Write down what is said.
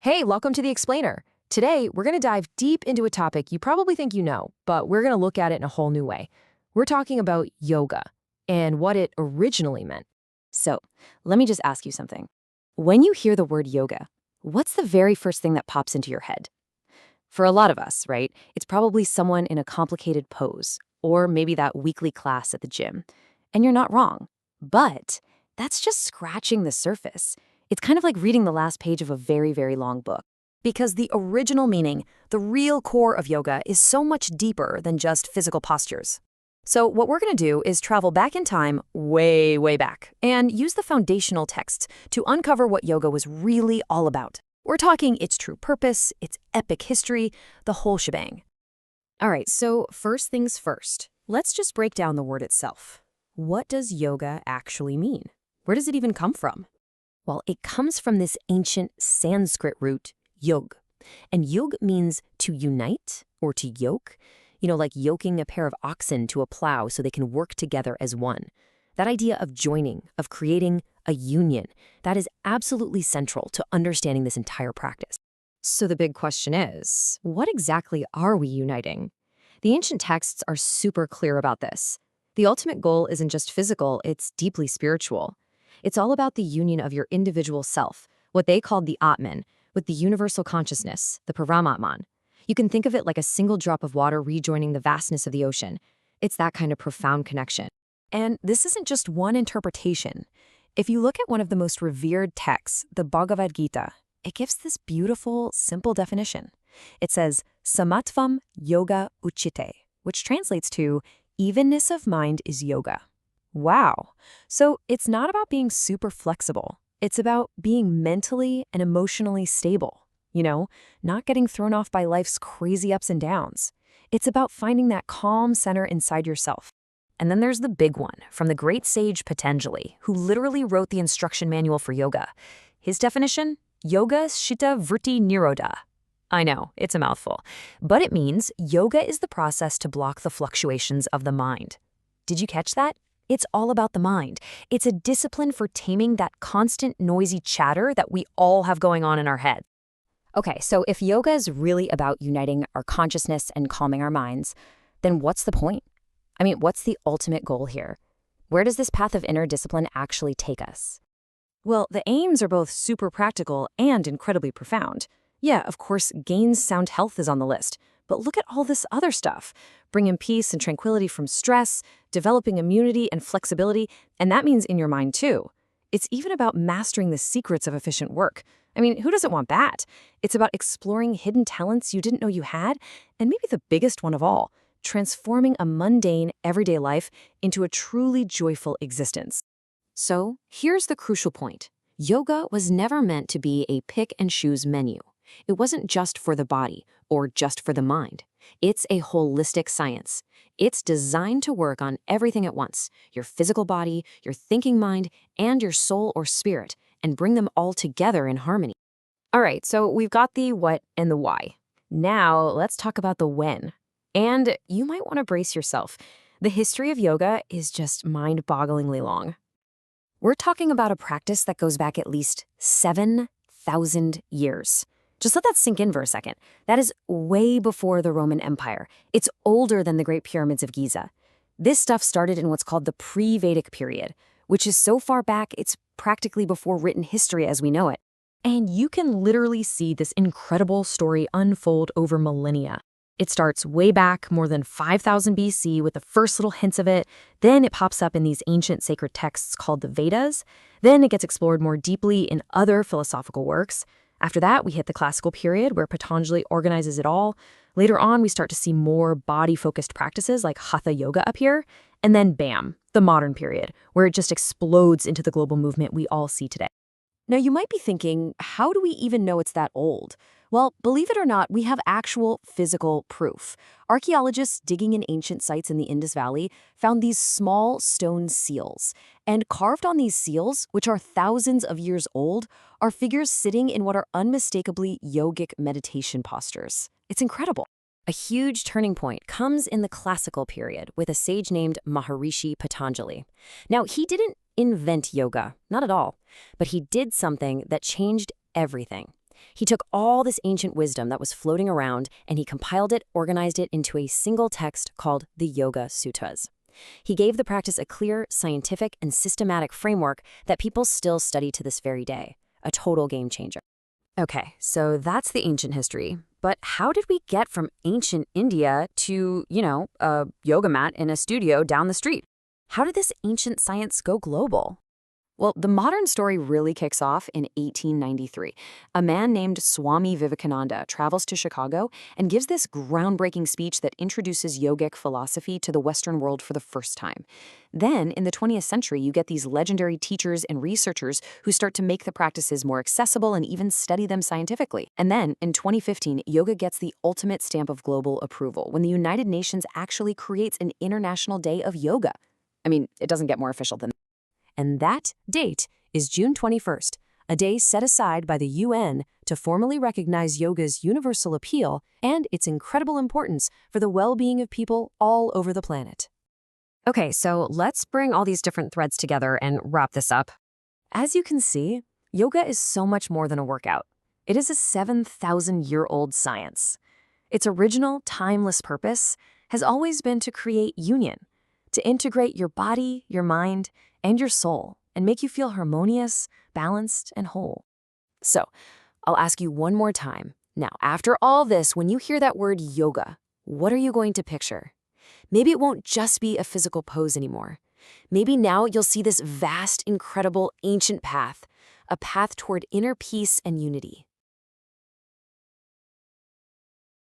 Hey, welcome to The Explainer. Today, we're going to dive deep into a topic you probably think you know, but we're going to look at it in a whole new way. We're talking about yoga and what it originally meant. So, let me just ask you something. When you hear the word yoga, what's the very first thing that pops into your head? For a lot of us, right, it's probably someone in a complicated pose, or maybe that weekly class at the gym. And you're not wrong. But that's just scratching the surface. It's kind of like reading the last page of a very, very long book. Because the original meaning, the real core of yoga, is so much deeper than just physical postures. So what we're going to do is travel back in time, way, way back, and use the foundational texts to uncover what yoga was really all about. We're talking its true purpose, its epic history, the whole shebang. All right, so first things first, let's just break down the word itself. What does yoga actually mean? Where does it even come from? Well, it comes from this ancient Sanskrit root, yog. And yog means to unite or to yoke. Like yoking a pair of oxen to a plow so they can work together as one. That idea of joining, of creating a union, that is absolutely central to understanding this entire practice. So the big question is, what exactly are we uniting? The ancient texts are super clear about this. The ultimate goal isn't just physical, it's deeply spiritual. It's all about the union of your individual self, what they called the Atman, with the universal consciousness, the Paramatman. You can think of it like a single drop of water rejoining the vastness of the ocean. It's that kind of profound connection. And this isn't just one interpretation. If you look at one of the most revered texts, the Bhagavad Gita, it gives this beautiful, simple definition. It says, Samatvam yoga uchite, which translates to, evenness of mind is yoga. Wow. So it's not about being super flexible. It's about being mentally and emotionally stable. Not getting thrown off by life's crazy ups and downs. It's about finding that calm center inside yourself. And then there's the big one from the great sage Patanjali, who literally wrote the instruction manual for yoga. His definition? Yoga Shita Vritti Nirodha. I know, it's a mouthful. But it means yoga is the process to block the fluctuations of the mind. Did you catch that? It's all about the mind. It's a discipline for taming that constant noisy chatter that we all have going on in our head. Okay, so if yoga is really about uniting our consciousness and calming our minds, then what's the point? What's the ultimate goal here? Where does this path of inner discipline actually take us? Well, the aims are both super practical and incredibly profound. Yeah, of course, gain sound health is on the list, but look at all this other stuff. Bringing peace and tranquility from stress, developing immunity and flexibility, and that means in your mind too. It's even about mastering the secrets of efficient work. Who doesn't want that? It's about exploring hidden talents you didn't know you had, and maybe the biggest one of all, transforming a mundane, everyday life into a truly joyful existence. So, here's the crucial point. Yoga was never meant to be a pick-and-choose menu. It wasn't just for the body or just for the mind. It's a holistic science. It's designed to work on everything at once, your physical body, your thinking mind, and your soul or spirit, and bring them all together in harmony. All right, so we've got the what and the why. Now, let's talk about the when. And you might want to brace yourself. The history of yoga is just mind-bogglingly long. We're talking about a practice that goes back at least 7,000 years. Just let that sink in for a second. That is way before the Roman Empire. It's older than the Great Pyramids of Giza. This stuff started in what's called the pre-Vedic period, which is so far back it's practically before written history as we know it. And you can literally see this incredible story unfold over millennia. It starts way back, more than 5,000 BC, with the first little hints of it. Then it pops up in these ancient sacred texts called the Vedas. Then it gets explored more deeply in other philosophical works. After that, we hit the classical period where Patanjali organizes it all. Later on, we start to see more body-focused practices like Hatha Yoga appear. And then bam, the modern period, where it just explodes into the global movement we all see today. Now, you might be thinking, how do we even know it's that old? Well, believe it or not, we have actual physical proof. Archaeologists digging in ancient sites in the Indus Valley found these small stone seals. And carved on these seals, which are thousands of years old, are figures sitting in what are unmistakably yogic meditation postures. It's incredible. A huge turning point comes in the classical period with a sage named Maharishi Patanjali. Now, he didn't invent yoga, not at all, but he did something that changed everything. He took all this ancient wisdom that was floating around and he compiled it, organized it into a single text called the Yoga Sutras. He gave the practice a clear, scientific, and systematic framework that people still study to this very day. A total game changer. Okay, so that's the ancient history. But how did we get from ancient India to, a yoga mat in a studio down the street? How did this ancient science go global? Well, the modern story really kicks off in 1893. A man named Swami Vivekananda travels to Chicago and gives this groundbreaking speech that introduces yogic philosophy to the Western world for the first time. Then, in the 20th century, you get these legendary teachers and researchers who start to make the practices more accessible and even study them scientifically. And then, in 2015, yoga gets the ultimate stamp of global approval when the United Nations actually creates an International Day of Yoga. I mean, it doesn't get more official than that. And that date is June 21st, a day set aside by the UN to formally recognize yoga's universal appeal and its incredible importance for the well-being of people all over the planet. Okay, so let's bring all these different threads together and wrap this up. As you can see, yoga is so much more than a workout. It is a 7,000-year-old science. Its original, timeless purpose has always been to create union, to integrate your body, your mind, and your soul, and make you feel harmonious, balanced, and whole. So, I'll ask you one more time. Now, after all this, when you hear that word yoga, what are you going to picture? Maybe it won't just be a physical pose anymore. Maybe now you'll see this vast, incredible, ancient path, a path toward inner peace and unity.